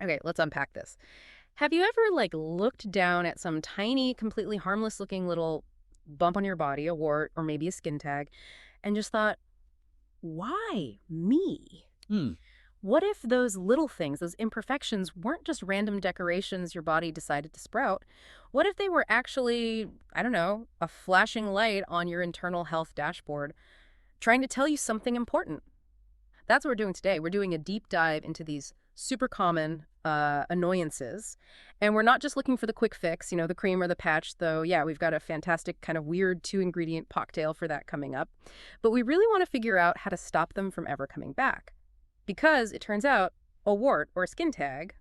Okay, let's unpack this. Have you ever looked down at some tiny, completely harmless looking little bump on your body, a wart or maybe a skin tag, and just thought, why me? Hmm. What if those little things, those imperfections, weren't just random decorations your body decided to sprout? What if they were actually, I don't know, a flashing light on your internal health dashboard trying to tell you something important? That's what we're doing today. We're doing a deep dive into these super common annoyances. And we're not just looking for the quick fix, the cream or the patch, though, yeah, we've got a fantastic kind of weird two-ingredient cocktail for that coming up. But we really want to figure out how to stop them from ever coming back. Because it turns out a wart or a skin tag,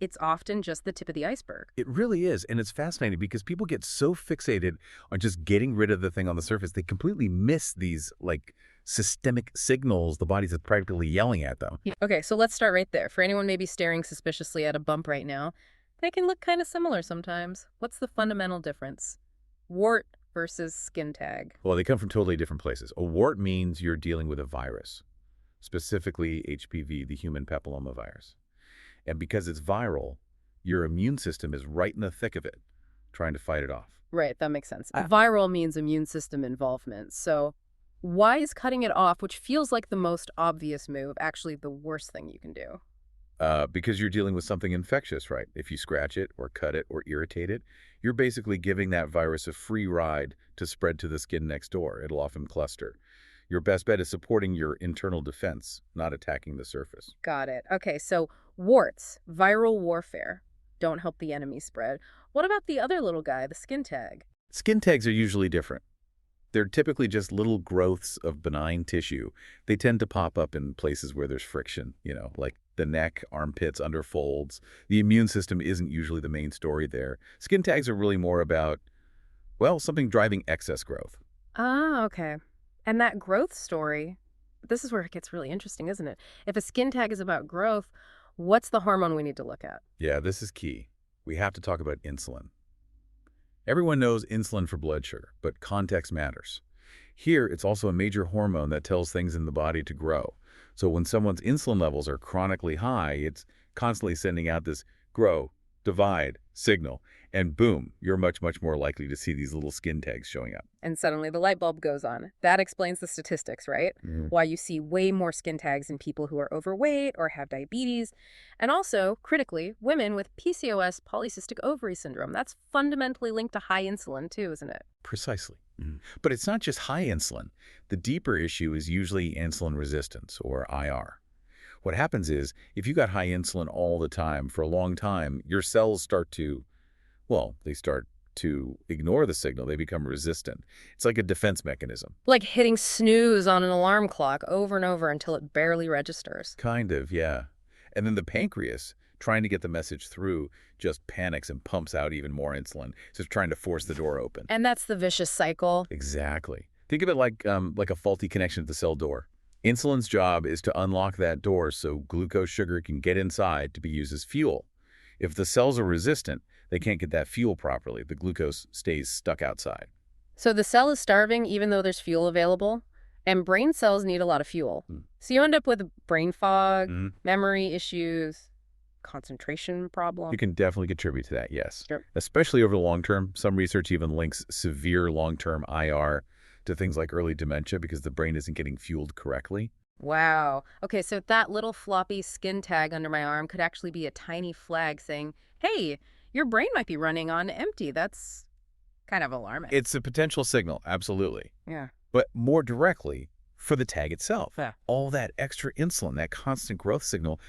it's often just the tip of the iceberg. It really is, and it's fascinating because people get so fixated on just getting rid of the thing on the surface, they completely miss these, systemic signals the body's practically yelling at them. Yeah. Okay, so let's start right there. For anyone maybe staring suspiciously at a bump right now, they can look kind of similar sometimes. What's the fundamental difference? Wart versus skin tag. Well, they come from totally different places. A wart means you're dealing with a virus, specifically HPV, the human papillomavirus. And because it's viral, your immune system is right in the thick of it, trying to fight it off. Right, that makes sense. Viral means immune system involvement. So why is cutting it off, which feels like the most obvious move, actually the worst thing you can do? Because you're dealing with something infectious, right? If you scratch it or cut it or irritate it, you're basically giving that virus a free ride to spread to the skin next door. It'll often cluster. Your best bet is supporting your internal defense, not attacking the surface. Got it. Okay, so warts, viral warfare, don't help the enemy spread. What about the other little guy, the skin tag? Skin tags are usually different. They're typically just little growths of benign tissue. They tend to pop up in places where there's friction, like the neck, armpits, under folds. The immune system isn't usually the main story there. Skin tags are really more about, well, something driving excess growth. Ah, okay. And that growth story, this is where it gets really interesting, isn't it? If a skin tag is about growth, what's the hormone we need to look at? Yeah, this is key. We have to talk about insulin. Everyone knows insulin for blood sugar, but context matters. Here, it's also a major hormone that tells things in the body to grow. So when someone's insulin levels are chronically high, it's constantly sending out this grow, divide signal, and boom, you're much, much more likely to see these little skin tags showing up. And suddenly the light bulb goes on. That explains the statistics, right? Why you see way more skin tags in people who are overweight or have diabetes. And also, critically, women with PCOS, polycystic ovary syndrome. That's fundamentally linked to high insulin too, isn't it? Precisely. But it's not just high insulin. The deeper issue is usually insulin resistance, or IR. What happens is, if you got high insulin all the time for a long time, your cells start to, they start to ignore the signal. They become resistant. It's like a defense mechanism. Like hitting snooze on an alarm clock over and over until it barely registers. Kind of, yeah. And then the pancreas, trying to get the message through, just panics and pumps out even more insulin. So it's trying to force the door open. And that's the vicious cycle. Exactly. Think of it like a faulty connection at the cell door. Insulin's job is to unlock that door so glucose sugar can get inside to be used as fuel. If the cells are resistant, they can't get that fuel properly. The glucose stays stuck outside. So the cell is starving even though there's fuel available, and brain cells need a lot of fuel. So you end up with brain fog, memory issues, concentration problems. You can definitely contribute to that, yes. Sure. Especially over the long term. Some research even links severe long-term IR to things like early dementia because the brain isn't getting fueled correctly. Wow. Okay, so that little floppy skin tag under my arm could actually be a tiny flag saying, hey, your brain might be running on empty. That's kind of alarming. It's a potential signal, absolutely. Yeah. But more directly, for the tag itself. Yeah. All that extra insulin, that constant growth signal,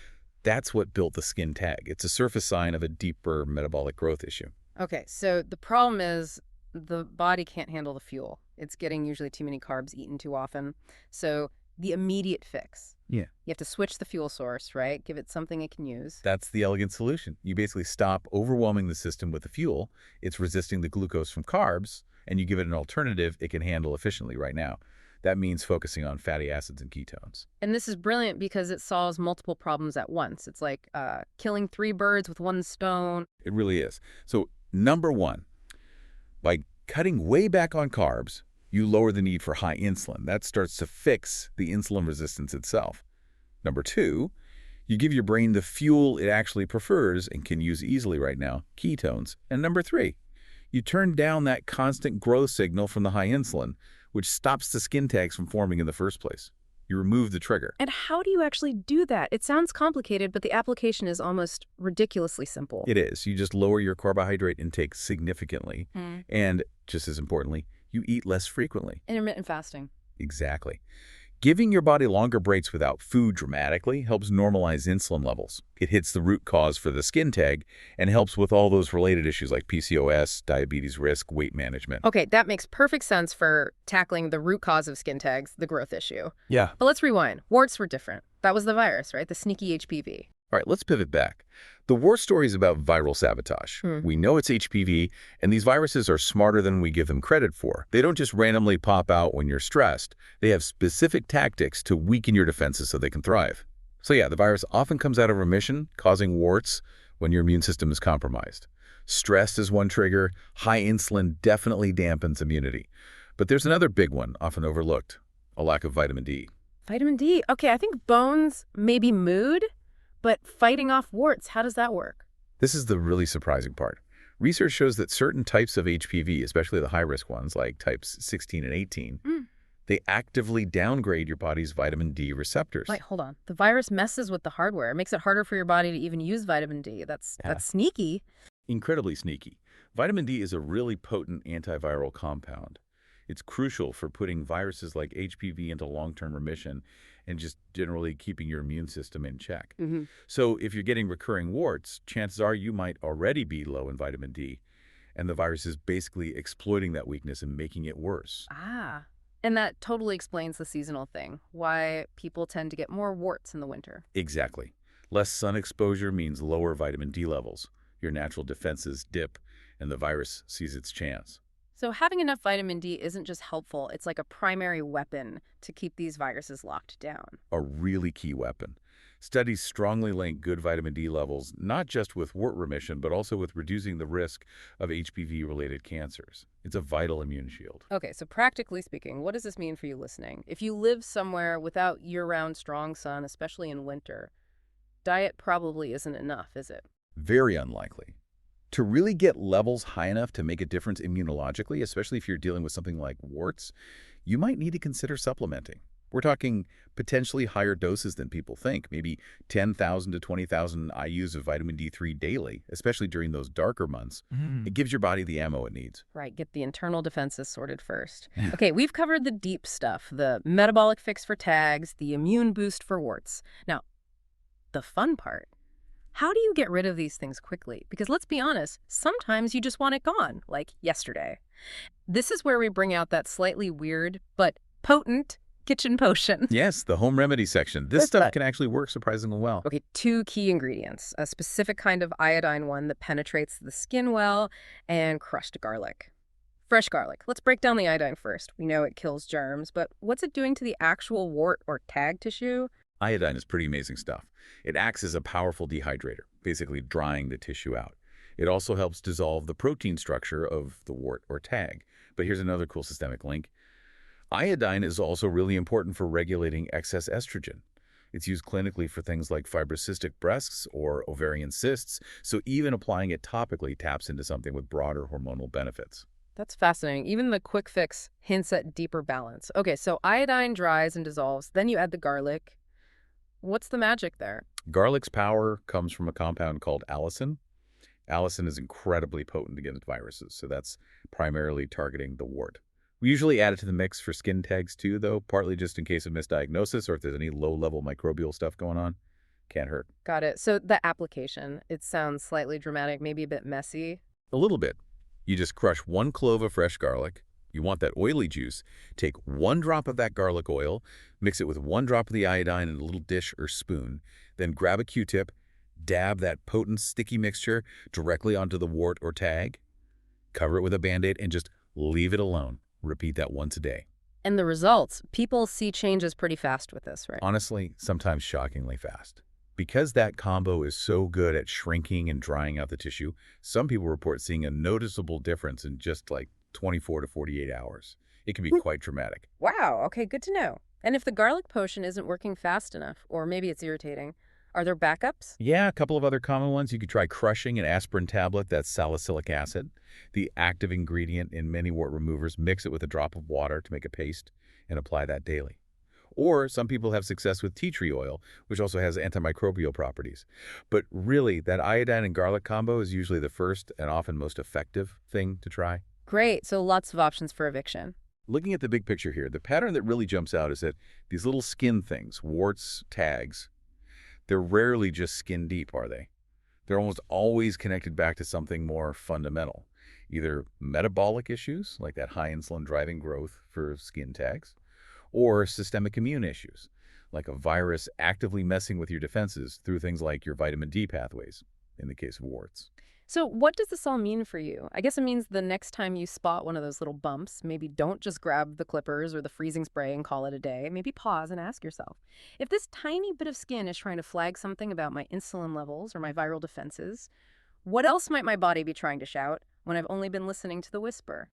that's what built the skin tag. It's a surface sign of a deeper metabolic growth issue. Okay, so the problem is the body can't handle the fuel. It's getting usually too many carbs eaten too often. So the immediate fix. Yeah. You have to switch the fuel source, right? Give it something it can use. That's the elegant solution. You basically stop overwhelming the system with the fuel. It's resisting the glucose from carbs, and you give it an alternative it can handle efficiently right now. That means focusing on fatty acids and ketones. And this is brilliant because it solves multiple problems at once. It's like killing 3 birds with 1 stone. It really is. So, number one, by cutting way back on carbs, you lower the need for high insulin. That starts to fix the insulin resistance itself. Number two, You give your brain the fuel it actually prefers and can use easily right now, ketones. And number 3, you turn down that constant growth signal from the high insulin, which stops the skin tags from forming in the first place. You remove the trigger. And how do you actually do that? It sounds complicated, but the application is almost ridiculously simple. It is. You just lower your carbohydrate intake significantly. And, just as importantly, you eat less frequently. Intermittent fasting. Exactly. Giving your body longer breaks without food dramatically helps normalize insulin levels. It hits the root cause for the skin tag and helps with all those related issues like PCOS, diabetes risk, weight management. Okay, that makes perfect sense for tackling the root cause of skin tags, the growth issue. Yeah. But let's rewind. Warts were different. That was the virus, right? The sneaky HPV. All right, let's pivot back. The war story is about viral sabotage. We know it's HPV, and these viruses are smarter than we give them credit for. They don't just randomly pop out when you're stressed. They have specific tactics to weaken your defenses so they can thrive. So yeah, the virus often comes out of remission, causing warts when your immune system is compromised. Stress is one trigger. High insulin definitely dampens immunity. But there's another big one, often overlooked, a lack of vitamin D. Vitamin D. Okay, I think bones, maybe mood, but fighting off warts, how does that work? This is the really surprising part. Research shows that certain types of HPV, especially the high-risk ones like types 16 and 18, they actively downgrade your body's vitamin D receptors. Wait, hold on. The virus messes with the hardware. It makes it harder for your body to even use vitamin D. That's sneaky. Incredibly sneaky. Vitamin D is a really potent antiviral compound. It's crucial for putting viruses like HPV into long-term remission and just generally keeping your immune system in check. So if you're getting recurring warts, chances are you might already be low in vitamin D, and the virus is basically exploiting that weakness and making it worse. Ah, and that totally explains the seasonal thing, why people tend to get more warts in the winter. Exactly. Less sun exposure means lower vitamin D levels. Your natural defenses dip, and the virus sees its chance. So having enough vitamin D isn't just helpful, it's like a primary weapon to keep these viruses locked down. A really key weapon. Studies strongly link good vitamin D levels not just with wart remission, but also with reducing the risk of HPV-related cancers. It's a vital immune shield. Okay, so practically speaking, what does this mean for you listening? If you live somewhere without year-round strong sun, especially in winter, diet probably isn't enough, is it? Very unlikely. To really get levels high enough to make a difference immunologically, especially if you're dealing with something like warts, you might need to consider supplementing. We're talking potentially higher doses than people think, maybe 10,000 to 20,000 IUs of vitamin D3 daily, especially during those darker months. It gives your body the ammo it needs. Right, get the internal defenses sorted first. Okay, we've covered the deep stuff, the metabolic fix for tags, the immune boost for warts. Now, the fun part. How do you get rid of these things quickly? Because let's be honest, sometimes you just want it gone, like yesterday. This is where we bring out that slightly weird but potent kitchen potion. Yes, the home remedy section. This stuff can actually work surprisingly well. Okay, 2 key ingredients. A specific kind of iodine one that penetrates the skin well, and crushed garlic. Fresh garlic. Let's break down the iodine first. We know it kills germs, but what's it doing to the actual wart or tag tissue? Iodine is pretty amazing stuff. It acts as a powerful dehydrator, basically drying the tissue out. It also helps dissolve the protein structure of the wart or tag. But here's another cool systemic link. Iodine is also really important for regulating excess estrogen. It's used clinically for things like fibrocystic breasts or ovarian cysts, so even applying it topically taps into something with broader hormonal benefits. That's fascinating. Even the quick fix hints at deeper balance. Okay, so iodine dries and dissolves, then you add the garlic. What's the magic there? Garlic's power comes from a compound called allicin. Allicin is incredibly potent against viruses, so that's primarily targeting the wart. We usually add it to the mix for skin tags too, though, partly just in case of misdiagnosis or if there's any low-level microbial stuff going on. Can't hurt. Got it. So the application, it sounds slightly dramatic, maybe a bit messy. A little bit. You just crush 1 clove of fresh garlic. You want that oily juice. Take 1 drop of that garlic oil, mix it with 1 drop of the iodine in a little dish or spoon, then grab a Q-tip, dab that potent sticky mixture directly onto the wart or tag, cover it with a Band-Aid, and just leave it alone. Repeat that once a day. And the results, people see changes pretty fast with this, right? Honestly, sometimes shockingly fast. Because that combo is so good at shrinking and drying out the tissue, some people report seeing a noticeable difference in just like 24 to 48 hours. It can be quite dramatic. Wow, okay, good to know. And if the garlic potion isn't working fast enough, or maybe it's irritating, Are there backups? Yeah, a couple of other common ones. You could try crushing an aspirin tablet, that's salicylic acid. The active ingredient in many wart removers, mix it with a drop of water to make a paste and apply that daily. Or some people have success with tea tree oil, which also has antimicrobial properties. But really, that iodine and garlic combo is usually the first and often most effective thing to try. Great, so lots of options for eviction. Looking at the big picture here, the pattern that really jumps out is that these little skin things, warts, tags, they're rarely just skin deep, are they? They're almost always connected back to something more fundamental, either metabolic issues, like that high insulin driving growth for skin tags, or systemic immune issues, like a virus actively messing with your defenses through things like your vitamin D pathways, in the case of warts. So what does this all mean for you? I guess it means the next time you spot one of those little bumps, maybe don't just grab the clippers or the freezing spray and call it a day. Maybe pause and ask yourself, if this tiny bit of skin is trying to flag something about my insulin levels or my viral defenses, what else might my body be trying to shout when I've only been listening to the whisper?